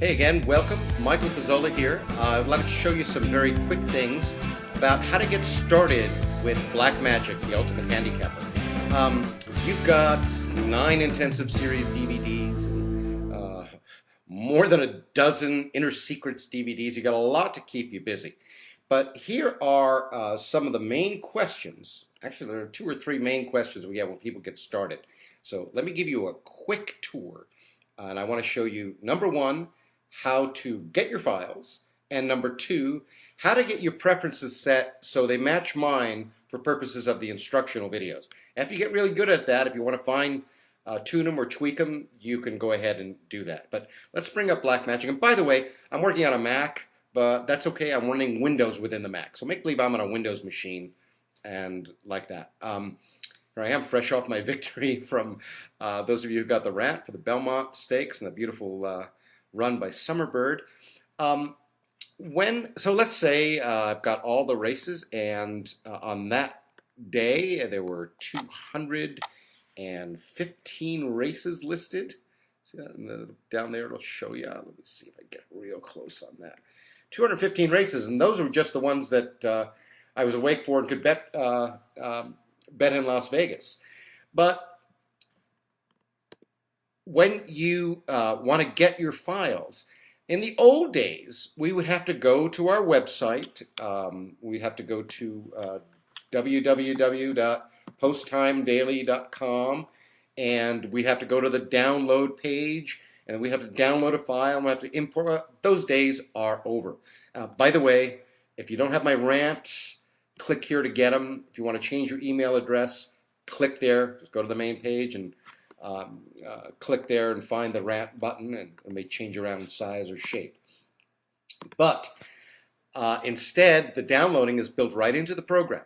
Hey again, welcome. Michael Pizzola here. I'd like to show you some very quick things about how to get started with Blackmagic, the Ultimate Handicapper. You've got 9 intensive series DVDs, more than a dozen Inner Secrets DVDs. You've got a lot to keep you busy. But here are some of the main questions. Actually, there are 2 or 3 main questions we get when people get started. So let me give you a quick tour. And I want to show you, number 1, how to get your files, and number 2, how to get your preferences set so they match mine for purposes of the instructional videos. After you get really good at that, if you want to tune them or tweak them, you can go ahead and do that. But let's bring up Blackmagic. And by the way, I'm working on a Mac, but that's okay. I'm running Windows within the Mac. So make believe I'm on a Windows machine and like that. Here I am, fresh off my victory from those of you who got the rant for the Belmont Stakes and the beautiful run by Summerbird. So let's say I've got all the races, and on that day there were 215 races listed. See that down there? It'll show you. Let me see if I get real close on that. 215 races, and those were just the ones that I was awake for and could bet in Las Vegas. But when you want to get your files, in the old days, we would have to go to our website. We'd have to go to www.posttimedaily.com, and we'd have to go to the download page, and we'd have to download a file, and we'd have to import it. Those days are over. By the way, if you don't have my rants, click here to get them. If you want to change your email address, click there. Just go to the main page and click there and find the rant button, and it may change around in size or shape. But instead, the downloading is built right into the program.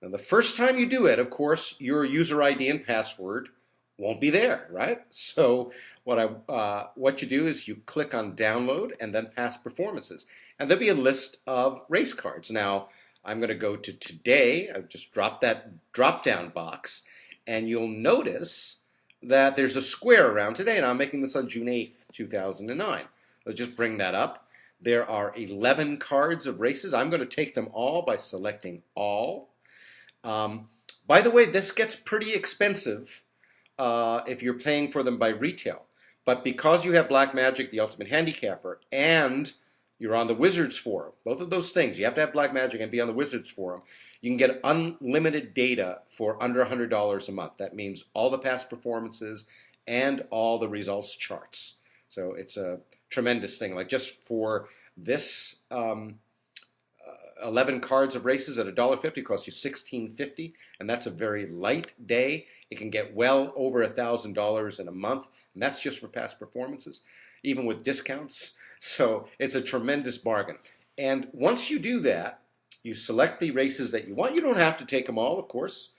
Now, the first time you do it, of course, your user ID and password won't be there, right? So what you do is you click on download and then past performances, and there'll be a list of race cards. Now, I'm going to go to today. I've just dropped that drop-down box, and you'll notice that there's a square around today, and I'm making this on June 8th, 2009. Let's just bring that up. There are 11 cards of races. I'm going to take them all by selecting all. By the way, this gets pretty expensive if you're paying for them by retail. But because you have Blackmagic, the Ultimate Handicapper, and you're on the Wizards Forum, both of those things, you have to have Blackmagic and be on the Wizards Forum, you can get unlimited data for under $100 a month. That means all the past performances and all the results charts. So it's a tremendous thing. Like just for this 11 cards of races at $1.50 costs you $16.50, and that's a very light day. It can get well over $1,000 in a month, and that's just for past performances, even with discounts. So it's a tremendous bargain. And once you do that, you select the races that you want. You don't have to take them all, of course.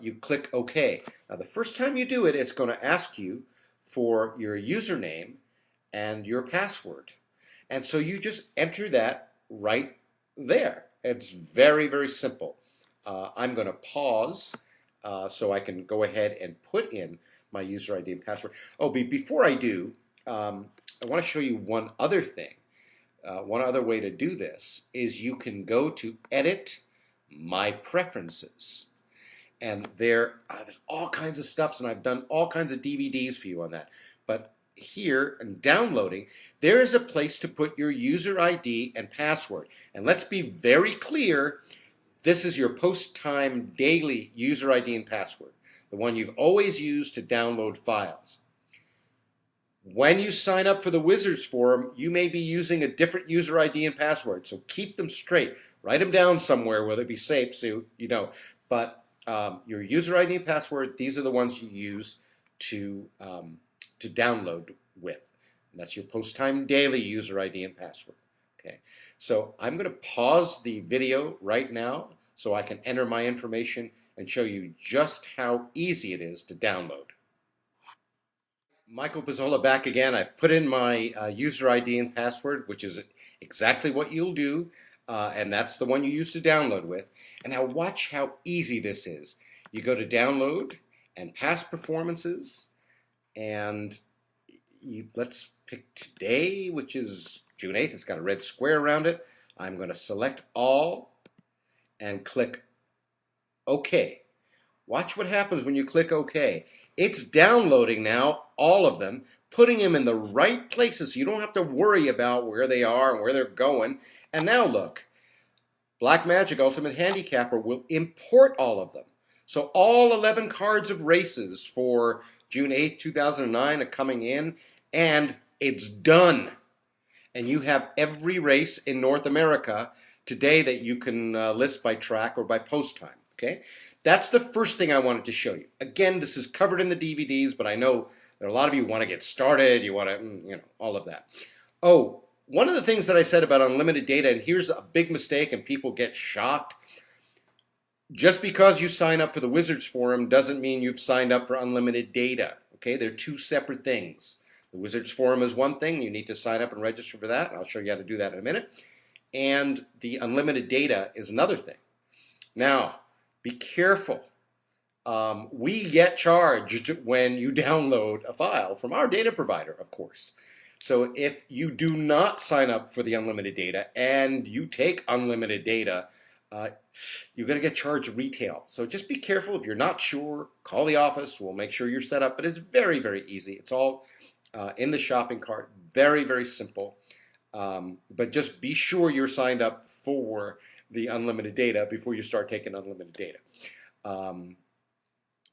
You click OK. Now, the first time you do it, it's going to ask you for your username and your password. And so you just enter that right there. It's very, very simple. I'm going to pause so I can go ahead and put in my user ID and password. Oh, before I do, I want to show you one other thing. One other way to do this is you can go to Edit My Preferences. And there's all kinds of stuff, and I've done all kinds of DVDs for you on that. But here, in downloading, there is a place to put your user ID and password. And let's be very clear, this is your post-time daily user ID and password, the one you've always used to download files. When you sign up for the Wizards Forum, you may be using a different user ID and password, so keep them straight. Write them down somewhere where they'll be safe so you know. But your user ID and password, these are the ones you use to download with. And that's your post-time daily user ID and password. Okay, so I'm going to pause the video right now so I can enter my information and show you just how easy it is to download. Michael Pizzola back again. I put in my user ID and password, which is exactly what you'll do, and that's the one you use to download with. And now watch how easy this is. You go to download and past performances, and let's pick today, which is June 8th. It's got a red square around it. I'm going to select all and click OK. Watch what happens when you click OK. It's downloading now, all of them, putting them in the right places so you don't have to worry about where they are and where they're going. And now look, Blackmagic Ultimate Handicapper will import all of them. So all 11 cards of races for June 8th, 2009 are coming in, and it's done. And you have every race in North America today that you can list by track or by post time. Okay, that's the first thing I wanted to show you. Again, this is covered in the DVDs, but I know that a lot of you want to get started. You want to, all of that. Oh, one of the things that I said about unlimited data, and here's a big mistake, and people get shocked. Just because you sign up for the Wizards Forum doesn't mean you've signed up for unlimited data. Okay, they're two separate things. The Wizards Forum is one thing. You need to sign up and register for that. I'll show you how to do that in a minute. And the unlimited data is another thing. Now, be careful. We get charged when you download a file from our data provider, of course. So if you do not sign up for the unlimited data and you take unlimited data, you're going to get charged retail. So just be careful. If you're not sure, call the office. We'll make sure you're set up. But it's very, very easy. It's all in the shopping cart. Very, very simple. But just be sure you're signed up for the unlimited data before you start taking unlimited data.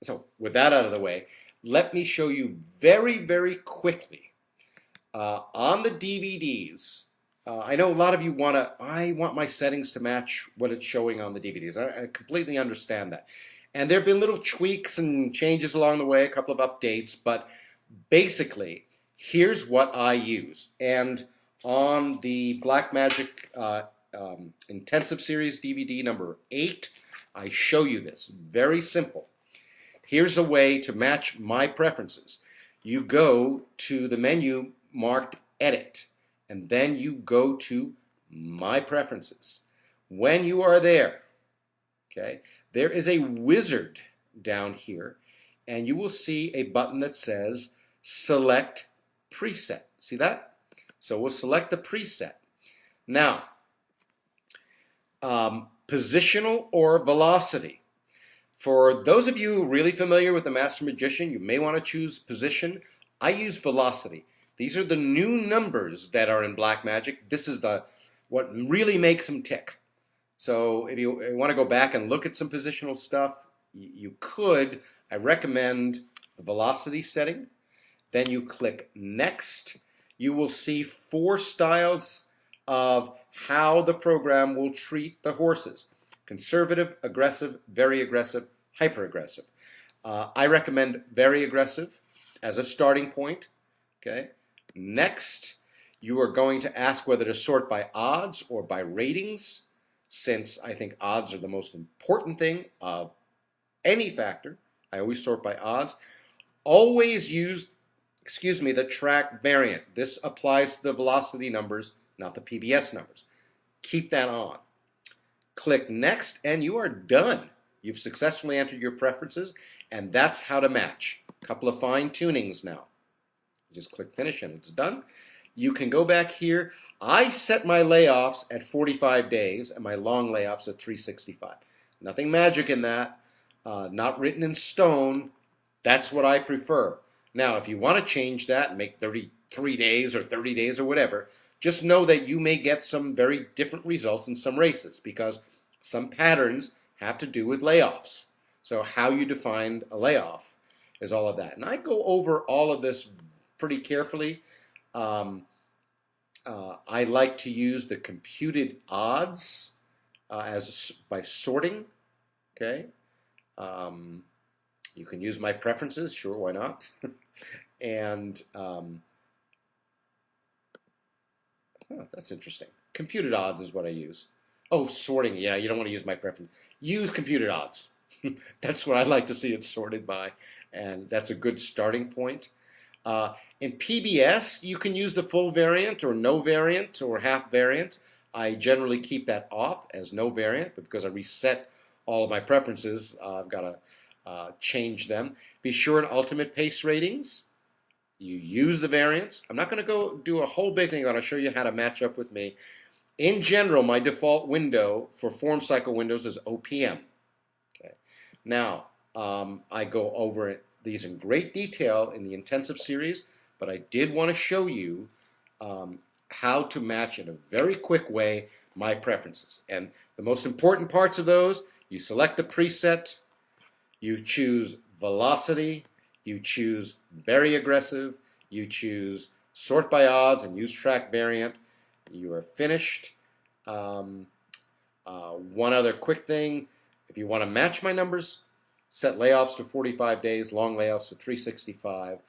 So with that out of the way, let me show you very, very quickly on the DVDs. I know a lot of you I want my settings to match what it's showing on the DVDs. I completely understand that. And there have been little tweaks and changes along the way, a couple of updates, but basically, here's what I use. And on the Blackmagic Intensive Series DVD number 8, I show you this. Very simple. Here's a way to match my preferences. You go to the menu marked Edit, and then you go to My Preferences. When you are there, okay, there is a wizard down here, and you will see a button that says Select Preset. See that? So we'll select the preset. Now, positional or velocity. For those of you really familiar with the Master Magician, you may want to choose position. I use velocity. These are the new numbers that are in Blackmagic. This is what really makes them tick. So if you want to go back and look at some positional stuff, you could. I recommend the velocity setting. Then you click Next. You will see 4 styles of how the program will treat the horses. Conservative, aggressive, very aggressive, hyper aggressive. I recommend very aggressive as a starting point. Okay. Next, you are going to ask whether to sort by odds or by ratings, since I think odds are the most important thing of any factor. I always sort by odds. Always use, the track variant. This applies to the velocity numbers, not the PBS numbers. Keep that on. Click Next, and you are done. You've successfully entered your preferences, and that's how to match. A couple of fine tunings now. Just click Finish, and it's done. You can go back here. I set my layoffs at 45 days and my long layoffs at 365. Nothing magic in that. Not written in stone. That's what I prefer. Now, if you want to change that and make 33 days or 30 days or whatever, just know that you may get some very different results in some races because some patterns have to do with layoffs. So how you define a layoff is all of that. And I go over all of this pretty carefully. I like to use the computed odds by sorting. Okay. You can use my preferences. Sure, why not? And that's interesting. Computed odds is what I use. Oh, sorting. Yeah, you don't want to use my preference. Use computed odds. That's what I like to see it sorted by, and that's a good starting point. In PBS, you can use the full variant or no variant or half variant. I generally keep that off as no variant, but because I reset all of my preferences, I've got to change them. Be sure in ultimate pace ratings. You use the variance. I'm not going to go do a whole big thing. I'm going to show you how to match up with me. In general, my default window for form cycle windows is OPM. Okay. Now, I go over these in great detail in the intensive series, but I did want to show you how to match in a very quick way my preferences. And the most important parts of those, you select the preset, you choose velocity, you choose very aggressive, you choose sort by odds and use track variant. You are finished. One other quick thing, if you want to match my numbers, set layoffs to 45 days, long layoffs to 365,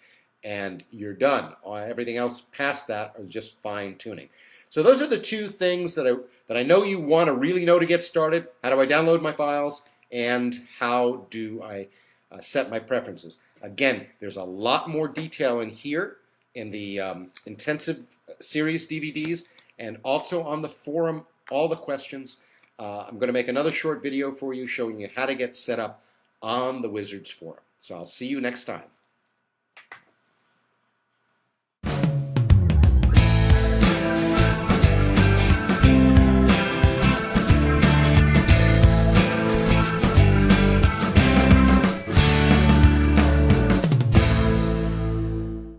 and you're done. Everything else past that are just fine tuning. So those are the two things that I know you want to really know to get started. How do I download my files, and how do I set my preferences? Again, there's a lot more detail in here in the intensive series DVDs, and also on the forum, all the questions. I'm going to make another short video for you showing you how to get set up on the Wizards forum. So I'll see you next time.